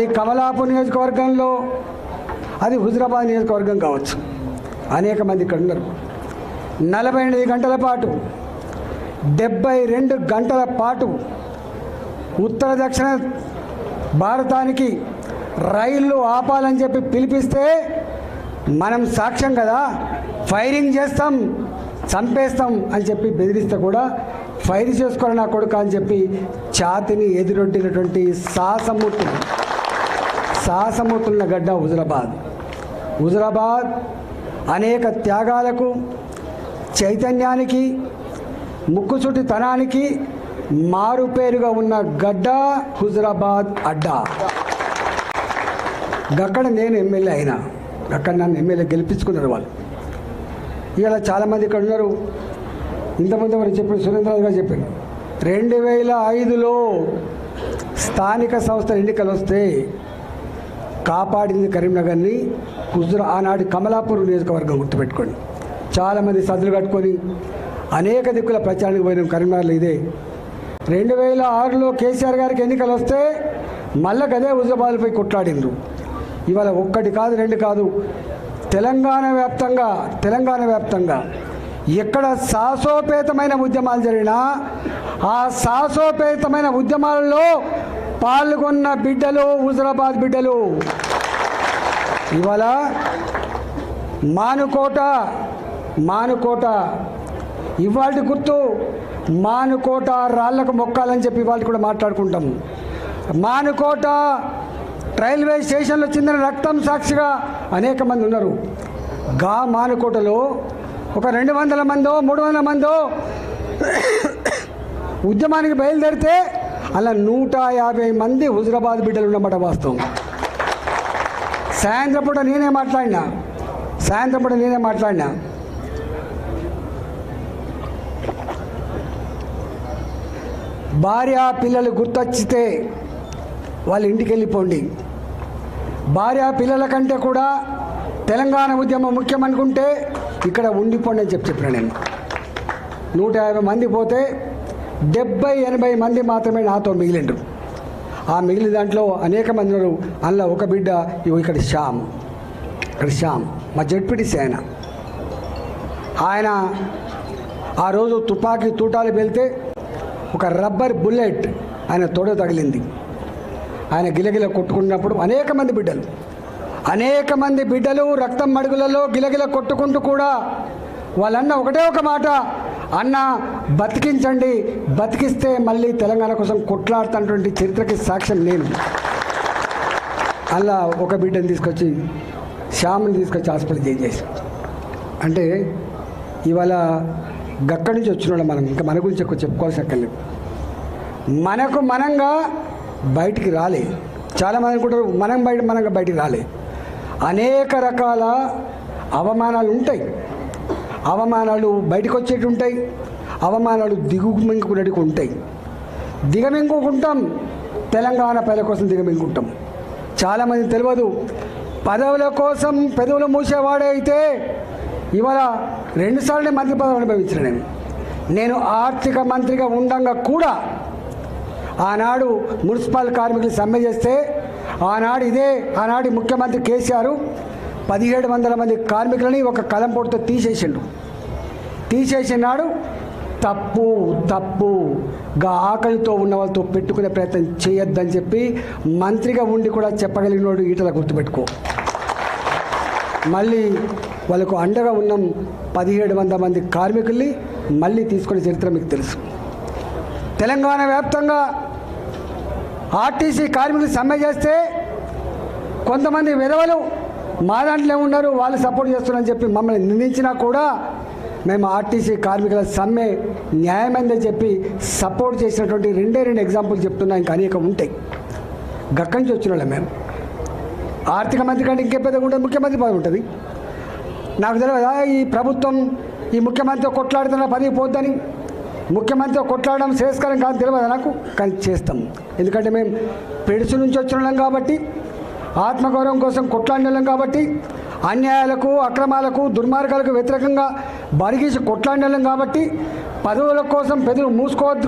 ఈ కమలాపూర్ నియోజకవర్గంలో అది హుజురాబాద్ నియోజకవర్గం కావచ్చు. అనేక మంది ఇక్కడ ఉన్నారు. 48 గంటల పాటు 72 గంటల పాటు ఉత్తర దక్షిణ భారతానికి రైళ్లు ఆపాలని చెప్పి పిలిపిస్తే మనం సాక్ష్యం కదా, ఫైరింగ్ చేస్తాం, చంపేస్తాం అని చెప్పి బెదిరిస్తే కూడా ఫైర్ చేసుకోవాలి నా కొడుకు అని చెప్పి ఛాతిని ఎదురొడ్డినటువంటి సాహసమూర్తున్న గడ్డ హుజురాబాద్ అనేక త్యాగాలకు, చైతన్యానికి, ముక్కుసూటితనానికి మారుపేరుగా ఉన్న గడ్డ హుజురాబాద్ అడ్డా. అక్కడ నేను ఎమ్మెల్యే అయినా, అక్కడ నన్ను ఎమ్మెల్యే గెలిపించుకున్నారు వాళ్ళు. ఇవాళ చాలామంది ఇక్కడ ఉన్నారు. ఇంతమంది ఎవరు చెప్పారు, సురేంద్రరావు గారు చెప్పారు, 2005లో స్థానిక సంస్థల ఎన్నికలు వస్తే కాపాడింది కరీంనగర్ని ఆనాటి కమలాపూర్ నియోజకవర్గం గుర్తుపెట్టుకోండి. చాలామంది సద్దులు కట్టుకొని అనేక దిక్కుల ప్రచారానికి పోయిన కరీంనగర్లో ఇదే. 2006లో కేసీఆర్ గారికి ఎన్నికలు వస్తే మళ్ళీ గదే హుజురాబాద్పై కొట్లాడిండ్రు. ఇవాళ ఒక్కటి కాదు, రెండు కాదు, తెలంగాణ వ్యాప్తంగా ఎక్కడ సాహసోపేతమైన ఉద్యమాలు జరిగినా ఆ సాహసోపేతమైన ఉద్యమాలలో పాల్గొన్న బిడ్డలు హుజురాబాద్ బిడ్డలు. ఇవాళ మానుకోట ఇవాళ గుర్తు, మానుకోట రాళ్లకు మొక్కాలని చెప్పి ఇవాళ కూడా మాట్లాడుకుంటాం. మానుకోట రైల్వే స్టేషన్లో చిందిన రక్తం సాక్షిగా అనేక మంది ఉన్నారు. మానుకోటలో ఒక 200 మందో 300 మందో ఉద్యమానికి బయలుదేరితే అలా 150 మంది హుజురాబాద్ బిడ్డలు ఉన్నమాట వాస్తవం. సాయంత్రం పూట నేనే మాట్లాడినా భార్య పిల్లలు గుర్తొచ్చితే వాళ్ళ ఇంటికి వెళ్ళిపోండి. భార్య పిల్లల కంటే కూడా తెలంగాణ ఉద్యమం ముఖ్యం అనుకుంటే ఇక్కడ ఉండిపోండి అని చెప్పిన నేను. 150 మంది పోతే 70-80 మంది మాత్రమే నాతో మిగిలిండ్రు. ఆ మిగిలిన దాంట్లో అనేక మంది ఉన్నారు. అందులో ఒక బిడ్డ ఇక్కడ శ్యామ్ మా జడ్పీటీసీ ఆయన ఆ రోజు తుపాకీ తూటాలు వెళ్తే ఒక రబ్బర్ బుల్లెట్ ఆయన తోడ తగిలింది. ఆయన గిలగిల కొట్టుకున్నప్పుడు అనేక మంది బిడ్డలు రక్తం మడుగులలో గిలగిల కొట్టుకుంటూ కూడా వాళ్ళన్న ఒకటే ఒక మాట, అన్న బతికించండి, బతికిస్తే మళ్ళీ తెలంగాణ కోసం కొట్లాడుతున్నటువంటి చరిత్రకి సాక్ష్యం నేను. అలా ఒక బిడ్డని తీసుకొచ్చి శ్యామ్ని తీసుకొచ్చి హాస్పిటల్ చేసి అంటే ఇవాళ గక్కడి నుంచి వచ్చిన మనం ఇంకా మన గురించి ఎక్కువ చెప్పుకోవాల్సి అక్కర్లేదు. మనంగా బయటికి రాలే. చాలామంది అనుకుంటారు మనంగా బయటికి రాలే. అనేక రకాల అవమానాలు ఉంటాయి. అవమానాలు బయటకు వచ్చేటి ఉంటాయి, అవమానాలు దిగుమింగుకునేటివి ఉంటాయి. దిగమింగుకుంటాం, తెలంగాణ ప్రజల కోసం దిగమింగుకుంటాం. చాలామంది తెలియదు, పదవుల కోసం పెదవులు మూసేవాడే అయితే ఇవాళ 2 సార్లు మంత్రి పదవి అనుభవించిన నేను ఆర్థిక మంత్రిగా ఉండంగా కూడా ఆనాడు మున్సిపల్ కార్మికులు సమ్మె చేస్తే ఆనాటి ముఖ్యమంత్రి కేసీఆర్ 1700 మంది కార్మికులని ఒక కలంపోటుతో తీసేసినాడు. తప్పుగా ఆకలితో ఉన్న వాళ్ళతో పెట్టుకునే ప్రయత్నం చేయొద్దని చెప్పి మంత్రిగా ఉండి కూడా చెప్పగలిగినోడు ఈటల గుర్తుపెట్టుకో. మళ్ళీ వాళ్ళకు అండగా ఉన్న 1700 మంది కార్మికుల్ని మళ్ళీ తీసుకునే చరిత్ర మీకు తెలుసు. తెలంగాణ వ్యాప్తంగా ఆర్టీసీ కార్మికులు సమ్మె చేస్తే కొంతమంది విధవలు మా దాంట్లో ఉన్నారు, వాళ్ళు సపోర్ట్ చేస్తున్నారని చెప్పి మమ్మల్ని నిందించినా కూడా మేము ఆర్టీసీ కార్మికుల సమ్మె న్యాయమైందని చెప్పి సపోర్ట్ చేసినటువంటి 2 ఎగ్జాంపుల్ చెప్తున్నా. ఇంకా అనేకం ఉంటాయి. గక్కడి నుంచి వచ్చిన వాళ్ళం మేము. ఆర్థిక మంత్రి కంటే ఇంకే పెద్దగా ఉంటుంది, ముఖ్యమంత్రి పదవి ఉంటుంది. నాకు తెలియదా ఈ ప్రభుత్వం ఈ ముఖ్యమంత్రితో కొట్లాడుతున్న పని పోద్దని? ముఖ్యమంత్రితో కొట్లాడడం శ్రేయస్కరం కాదు తెలియదా నాకు, కానీ చేస్తాం. ఎందుకంటే మేము పెడుసు నుంచి వచ్చిన వాళ్ళం కాబట్టి, ఆత్మగౌరవం కోసం కొట్లాడిన కాబట్టి, అన్యాయాలకు అక్రమాలకు దుర్మార్గాలకు వ్యతిరేకంగా బరిగీసి కొట్లాడిన కాబట్టి, పదవుల కోసం పెదవులు మూసుకోవద్దు.